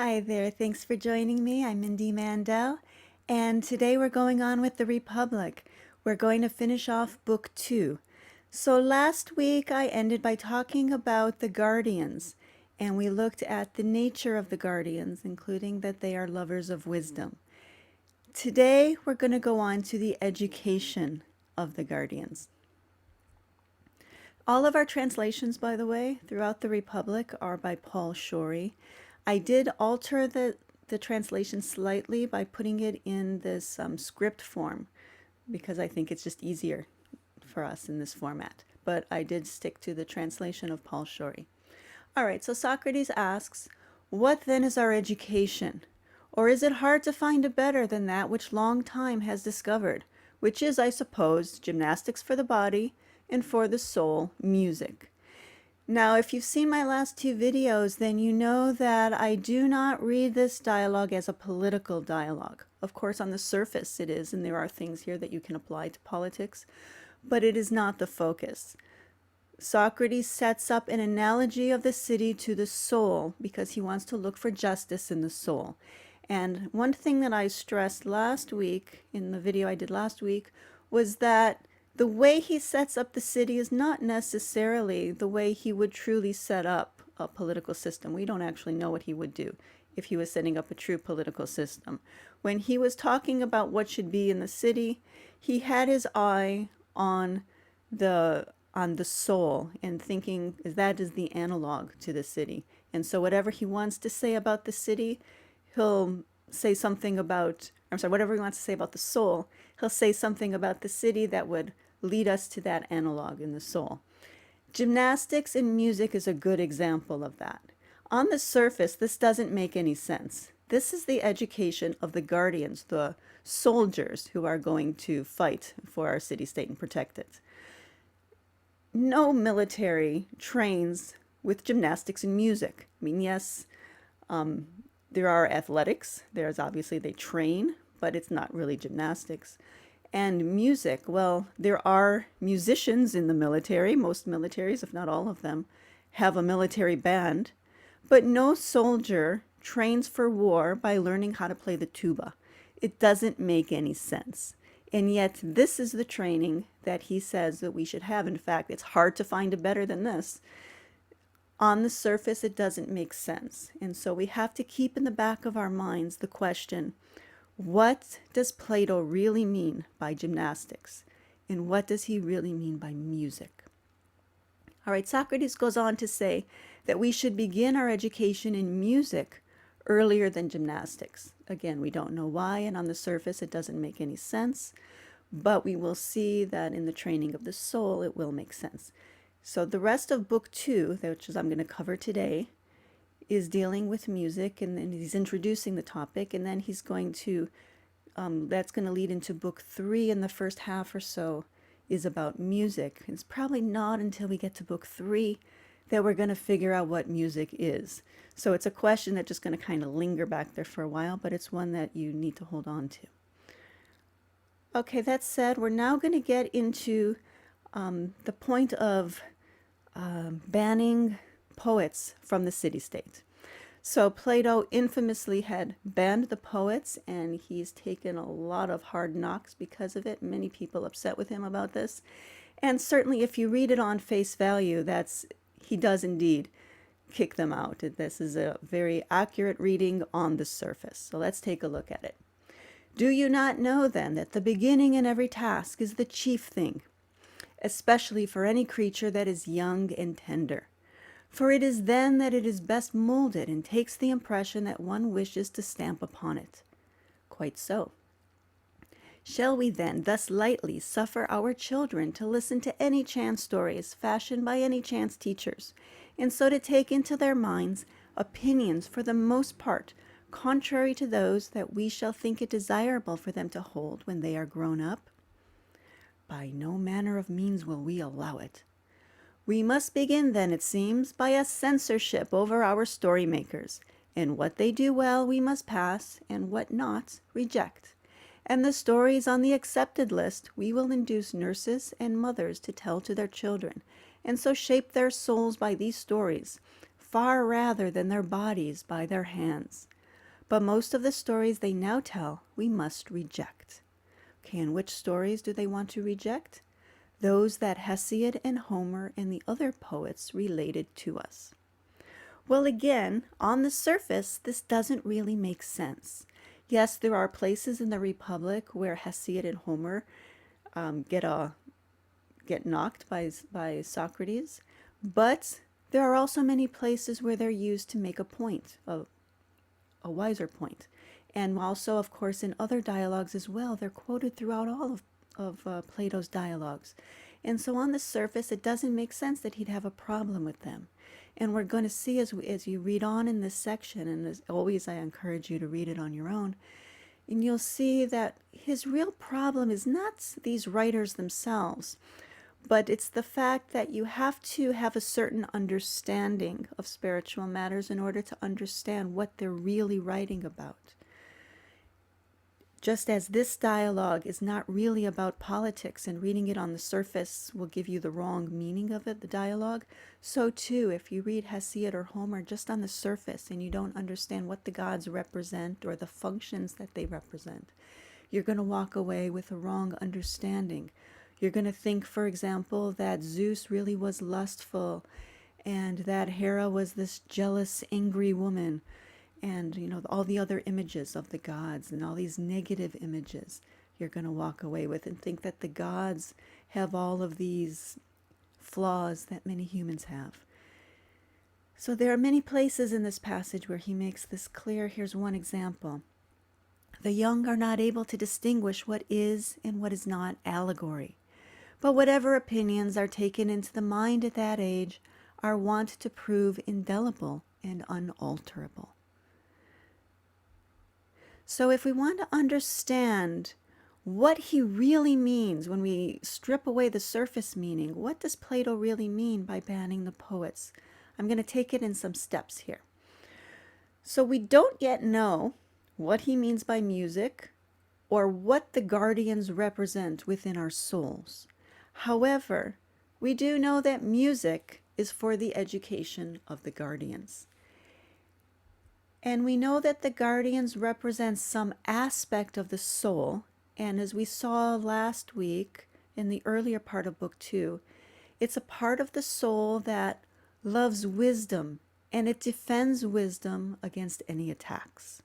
Hi there, thanks for joining me. I'm Mindy Mandell, and today we're going on with the Republic. We're going to finish off Book 2. So last week I ended by talking about the guardians, and we looked at the nature of the guardians, including that they are lovers of wisdom. Today we're going to go on to the education of the guardians. All of our translations, by the way, throughout the Republic are by Paul Shorey. I did alter the translation slightly by putting it in this script form because I think it's just easier for us in this format. But I did stick to the translation of Paul Shorey. All right, so Socrates asks, what then is our education? Or is it hard to find a better than that which long time has discovered, which is, I suppose, gymnastics for the body, and for the soul, music. Now, if you've seen my last two videos, then you know that I do not read this dialogue as a political dialogue. Of course, on the surface it is, and there are things here that you can apply to politics, but it is not the focus. Socrates sets up an analogy of the city to the soul because he wants to look for justice in the soul. And one thing that I stressed last week, in the video I did last week, was that the way he sets up the city is not necessarily the way he would truly set up a political system. We don't actually know what he would do if he was setting up a true political system. When he was talking about what should be in the city, he had his eye on the soul and thinking that is the analog to the city. And so whatever he wants to say about the city, he'll say something about, whatever he wants to say about the soul, he'll say something about the city that would lead us to that analog in the soul. Gymnastics and music is a good example of that. On the surface, this doesn't make any sense. This is the education of the guardians, the soldiers who are going to fight for our city-state and protect it. No military trains with gymnastics and music. I mean, yes, there are athletics. There's obviously they train, but it's not really gymnastics. And music, well, there are musicians in the military. Most militaries, if not all of them, have a military band. But no soldier trains for war by learning how to play the tuba. It doesn't make any sense. And yet this is the training that he says that we should have. In fact, it's hard to find a better than this. On the surface, it doesn't make sense. And so we have to keep in the back of our minds the question, what does Plato really mean by gymnastics? And what does he really mean by music? All right, Socrates goes on to say that we should begin our education in music earlier than gymnastics. Again, we don't know why, and on the surface it doesn't make any sense, but we will see that in the training of the soul it will make sense. So the rest of Book 2, which is I'm going to cover today, is dealing with music, and then he's introducing the topic, and then he's going to, that's going to lead into Book 3, and the first half or so is about music. It's probably not until we get to Book 3 that we're going to figure out what music is. So it's a question that's just going to kind of linger back there for a while, but it's one that you need to hold on to. Okay, that said, we're now going to get into the point of banning poets from the city-state. So Plato infamously had banned the poets, and he's taken a lot of hard knocks because of it. Many people upset with him about this. And certainly if you read it on face value, he does indeed kick them out. This is a very accurate reading on the surface. So let's take a look at it. Do you not know then that the beginning in every task is the chief thing, especially for any creature that is young and tender? For it is then that it is best molded and takes the impression that one wishes to stamp upon it. Quite so. Shall we then thus lightly suffer our children to listen to any chance stories fashioned by any chance teachers, and so to take into their minds opinions for the most part contrary to those that we shall think it desirable for them to hold when they are grown up? By no manner of means will we allow it. We must begin then, it seems, by a censorship over our story makers, and what they do well we must pass, and what not, reject. And the stories on the accepted list we will induce nurses and mothers to tell to their children, and so shape their souls by these stories, far rather than their bodies by their hands. but most of the stories they now tell we must reject. Okay, and which stories do they want to reject? Those that Hesiod and Homer and the other poets related to us. Well, again, on the surface, this doesn't really make sense. Yes, there are places in the Republic where Hesiod and Homer get knocked by Socrates, but there are also many places where they're used to make a point, a wiser point. And also, of course, in other dialogues as well, they're quoted throughout all of Plato's dialogues. And so on the surface, it doesn't make sense that he'd have a problem with them. And we're going to see as you read on in this section, and as always, I encourage you to read it on your own, and you'll see that his real problem is not these writers themselves, but it's the fact that you have to have a certain understanding of spiritual matters in order to understand what they're really writing about. Just as this dialogue is not really about politics and reading it on the surface will give you the wrong meaning of it, the dialogue, so too if you read Hesiod or Homer just on the surface and you don't understand what the gods represent or the functions that they represent, you're going to walk away with a wrong understanding. You're going to think, for example, that Zeus really was lustful and that Hera was this jealous, angry woman, and all the other images of the gods and all these negative images you're going to walk away with and think that the gods have all of these flaws that many humans have. So there are many places in this passage where he makes this clear. Here's one example. The young are not able to distinguish what is and what is not allegory, but whatever opinions are taken into the mind at that age are wont to prove indelible and unalterable. So if we want to understand what he really means when we strip away the surface meaning, what does Plato really mean by banning the poets? I'm going to take it in some steps here. So we don't yet know what he means by music or what the guardians represent within our souls. However, we do know that music is for the education of the guardians. And we know that the guardians represent some aspect of the soul. And as we saw last week in the earlier part of Book 2, it's a part of the soul that loves wisdom and it defends wisdom against any attacks.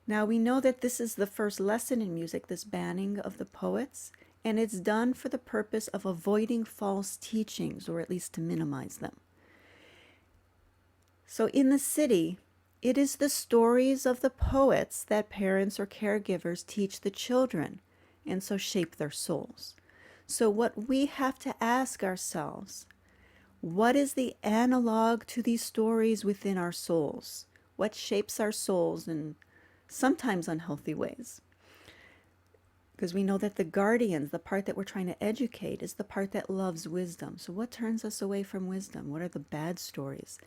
Now we know that this is the first lesson in music, this banning of the poets, and it's done for the purpose of avoiding false teachings, or at least to minimize them. So in the city, it is the stories of the poets that parents or caregivers teach the children, and so shape their souls. So what we have to ask ourselves, what is the analog to these stories within our souls? What shapes our souls in sometimes unhealthy ways? Because we know that the guardians, the part that we're trying to educate, is the part that loves wisdom. So what turns us away from wisdom? What are the bad stories?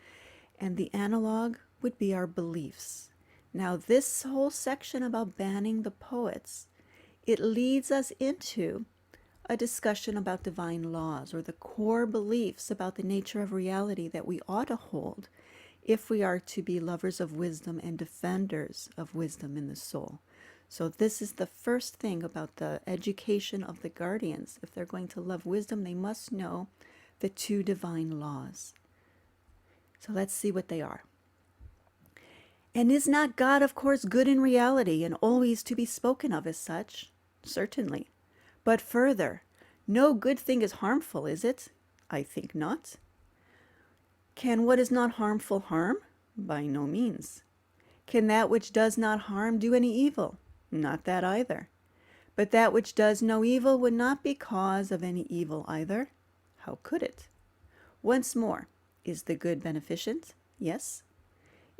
And the analog would be our beliefs. Now, this whole section about banning the poets, it leads us into a discussion about divine laws, or the core beliefs about the nature of reality that we ought to hold if we are to be lovers of wisdom and defenders of wisdom in the soul. So this is the first thing about the education of the guardians. If they're going to love wisdom, they must know the two divine laws. So let's see what they are. And is not God, of course, good in reality and always to be spoken of as such? Certainly. But further, no good thing is harmful, is it? I think not. Can what is not harmful harm? By no means. Can that which does not harm do any evil? Not that either. But that which does no evil would not be cause of any evil either. How could it? Once more, is the good beneficent? Yes.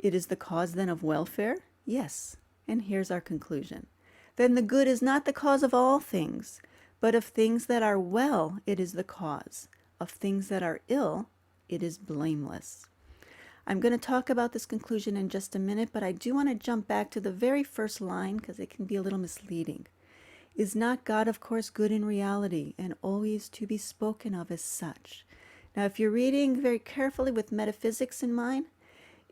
It is the cause then of welfare? Yes. And here's our conclusion. Then the good is not the cause of all things, but of things that are well it is the cause. Of things that are ill it is blameless. I'm going to talk about this conclusion in just a minute, but I do want to jump back to the very first line because it can be a little misleading. Is not God, of course, good in reality and always to be spoken of as such? Now, if you're reading very carefully with metaphysics in mind,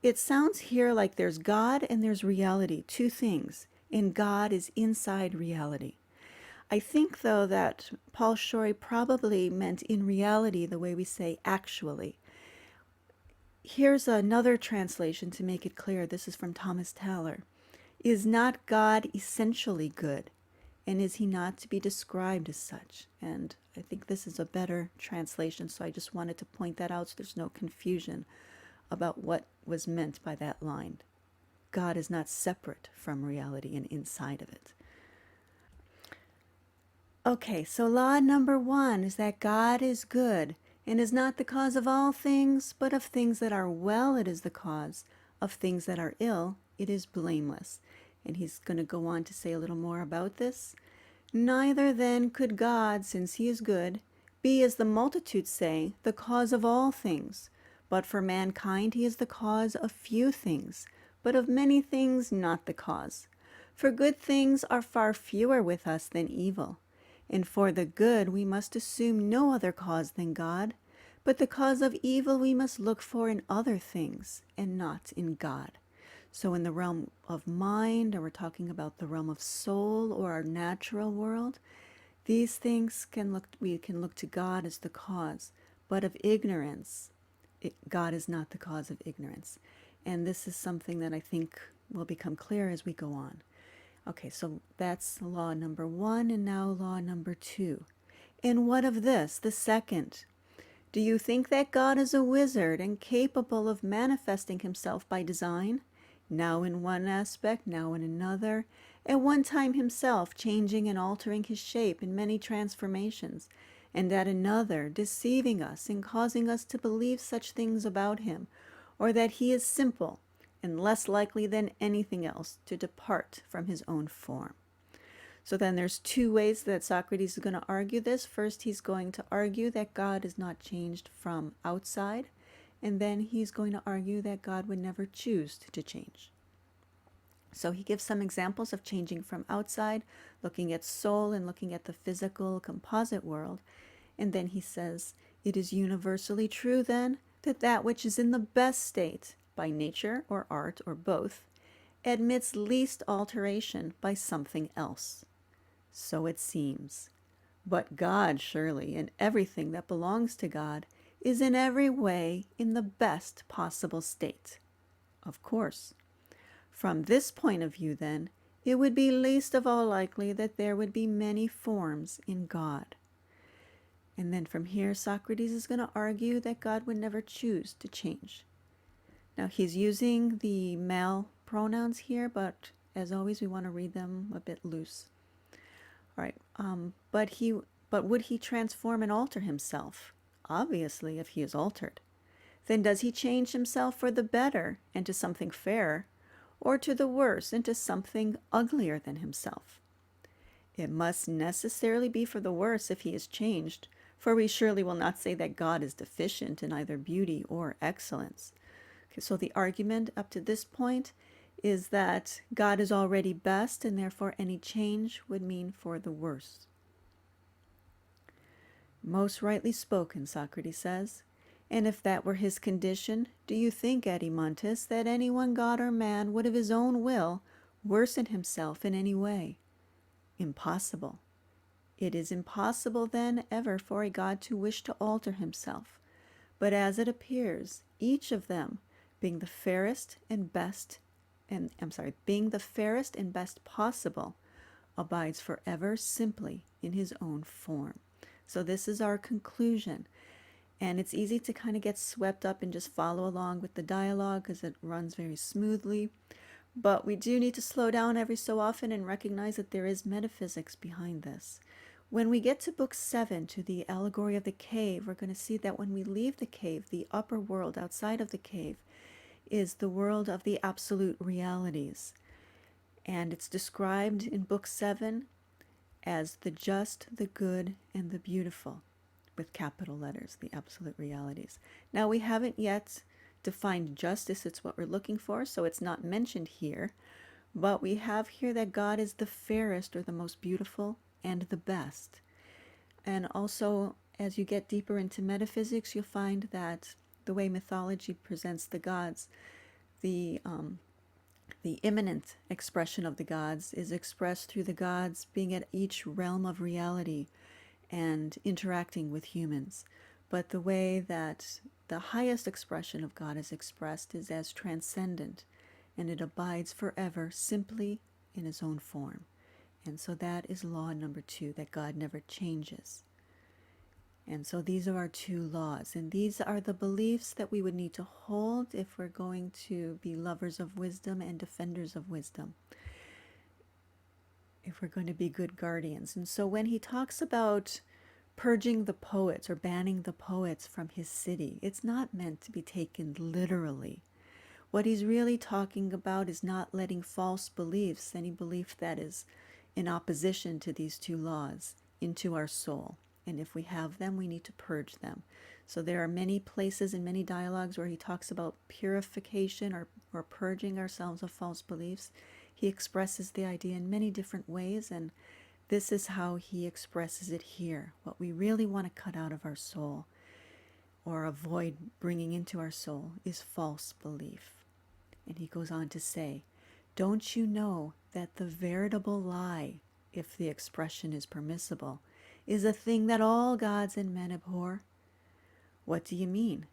It sounds here like there's God and there's reality, two things, and God is inside reality. I think, though, that Paul Shorey probably meant in reality the way we say actually. Here's another translation to make it clear. This is from Thomas Taylor. Is not God essentially good? And is he not to be described as such? And I think this is a better translation, so I just wanted to point that out so there's no confusion about what was meant by that line. God is not separate from reality and inside of it. Okay, so law number 1 is that God is good and is not the cause of all things, but of things that are well it is the cause, of things that are ill it is blameless. And he's going to go on to say a little more about this. Neither then could God, since he is good, be, as the multitude say, the cause of all things, but for mankind he is the cause of few things, but of many things not the cause. For good things are far fewer with us than evil. And for the good we must assume no other cause than God, but the cause of evil we must look for in other things, and not in God. So in the realm of mind, or we're talking about the realm of soul or our natural world, these things we can look to God as the cause, but of ignorance, God is not the cause of ignorance. And this is something that I think will become clear as we go on. Okay, so that's law number 1, and now law number 2. And what of this, the second? Do you think that God is a wizard and capable of manifesting himself by design? Now in one aspect, now in another, at one time himself changing and altering his shape in many transformations, and at another deceiving us and causing us to believe such things about him, or that he is simple, and less likely than anything else to depart from his own form. So then there's 2 ways that Socrates is going to argue this. First, he's going to argue that God is not changed from outside, and then he's going to argue that God would never choose to change. So he gives some examples of changing from outside, looking at soul and looking at the physical composite world. And then he says, it is universally true then that that which is in the best state, by nature or art or both, admits least alteration by something else. So it seems. But God, surely, and everything that belongs to God, is in every way in the best possible state. Of course. From this point of view, then, it would be least of all likely that there would be many forms in God. And then from here, Socrates is going to argue that God would never choose to change. Now, he's using the male pronouns here, but as always, we want to read them a bit loose. All right, but would he transform and alter himself? Obviously, if he is altered. Then does he change himself for the better into something fairer, or to the worse into something uglier than himself? It must necessarily be for the worse if he is changed, for we surely will not say that God is deficient in either beauty or excellence. Okay, so the argument up to this point is that God is already best, and therefore any change would mean for the worse. Most rightly spoken, Socrates says. And if that were his condition, do you think, Edemontus, that any one god or man would of his own will worsen himself in any way? Impossible. It is impossible, then, ever for a god to wish to alter himself. But as it appears, each of them, being the fairest and best possible, abides forever simply in his own form. So this is our conclusion. And it's easy to kind of get swept up and just follow along with the dialogue because it runs very smoothly. But we do need to slow down every so often and recognize that there is metaphysics behind this. When we get to book 7, to the allegory of the cave, we're going to see that when we leave the cave, the upper world outside of the cave is the world of the absolute realities. And it's described in book 7 as the just, the good, and the beautiful, with capital letters, the absolute realities. Now, we haven't yet defined justice. It's what we're looking for, so it's not mentioned here. But we have here that God is the fairest, or the most beautiful, and the best. And also, as you get deeper into metaphysics, you'll find that the way mythology presents the gods, The the immanent expression of the gods is expressed through the gods being at each realm of reality and interacting with humans. But the way that the highest expression of God is expressed is as transcendent, and it abides forever simply in his own form. And so that is law number 2, that God never changes. And so these are our 2 laws, and these are the beliefs that we would need to hold if we're going to be lovers of wisdom and defenders of wisdom, if we're going to be good guardians. And so when he talks about purging the poets or banning the poets from his city, it's not meant to be taken literally. What he's really talking about is not letting false beliefs, any belief that is in opposition to these 2 laws, into our soul. And if we have them, we need to purge them. So there are many places in many dialogues where he talks about purification or purging ourselves of false beliefs. He expresses the idea in many different ways, and this is how he expresses it here. What we really want to cut out of our soul or avoid bringing into our soul is false belief. And he goes on to say, don't you know that the veritable lie, if the expression is permissible, is a thing that all gods and men abhor? What do you mean?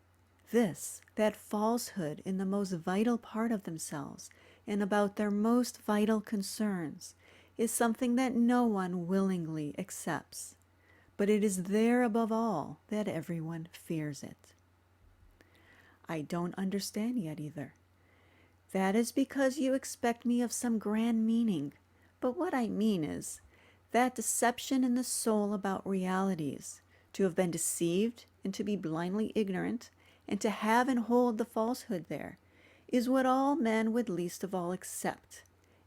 This, that falsehood in the most vital part of themselves and about their most vital concerns is something that no one willingly accepts, but it is there above all that everyone fears it. I don't understand yet either. That is because you expect me of some grand meaning, but what I mean is that deception in the soul about realities, to have been deceived and to be blindly ignorant, and to have and hold the falsehood there, is what all men would least of all accept,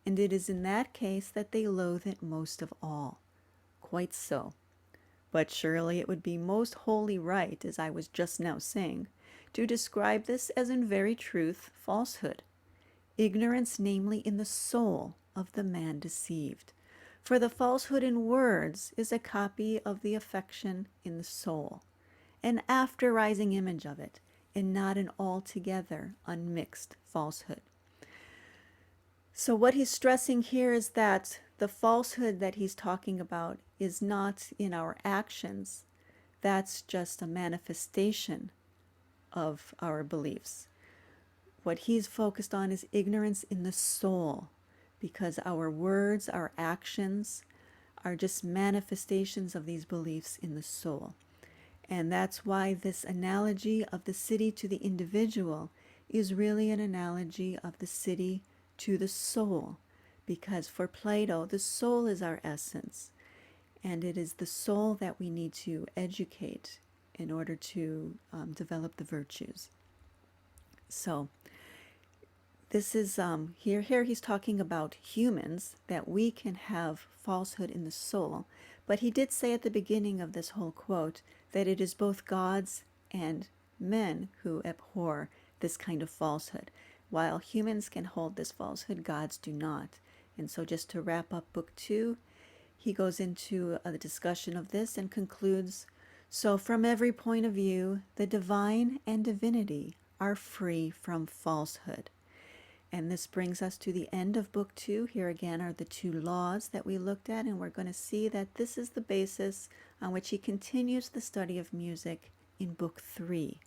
and it is in that case that they loathe it most of all. Quite so. But surely it would be most wholly right, as I was just now saying, to describe this as in very truth falsehood, ignorance namely in the soul of the man deceived. For the falsehood in words is a copy of the affection in the soul, an after-rising image of it, and not an altogether unmixed falsehood. So what he's stressing here is that the falsehood that he's talking about is not in our actions. That's just a manifestation of our beliefs. What he's focused on is ignorance in the soul, because our words, our actions are just manifestations of these beliefs in the soul. And that's why this analogy of the city to the individual is really an analogy of the city to the soul, because for Plato, the soul is our essence, and it is the soul that we need to educate in order to develop the virtues. So this is here he's talking about humans, that we can have falsehood in the soul, but he did say at the beginning of this whole quote that it is both gods and men who abhor this kind of falsehood. While humans can hold this falsehood, gods do not. And so just to wrap up book 2, he goes into a discussion of this and concludes, so from every point of view, the divine and divinity are free from falsehood. And this brings us to the end of book 2. Here again are the 2 laws that we looked at, and we're going to see that this is the basis on which he continues the study of music in book 3.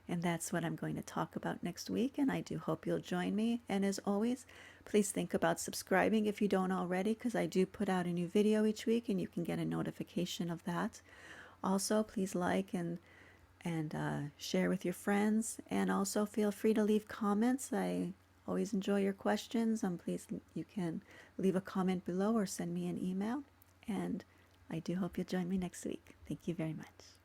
And that's what I'm going to talk about next week, and I do hope you'll join me. And as always, please think about subscribing if you don't already, because I do put out a new video each week, and you can get a notification of that. Also, please like and share with your friends, and also feel free to leave comments. I always enjoy your questions. Please, you can leave a comment below or send me an email, and I do hope you'll join me next week. Thank you very much.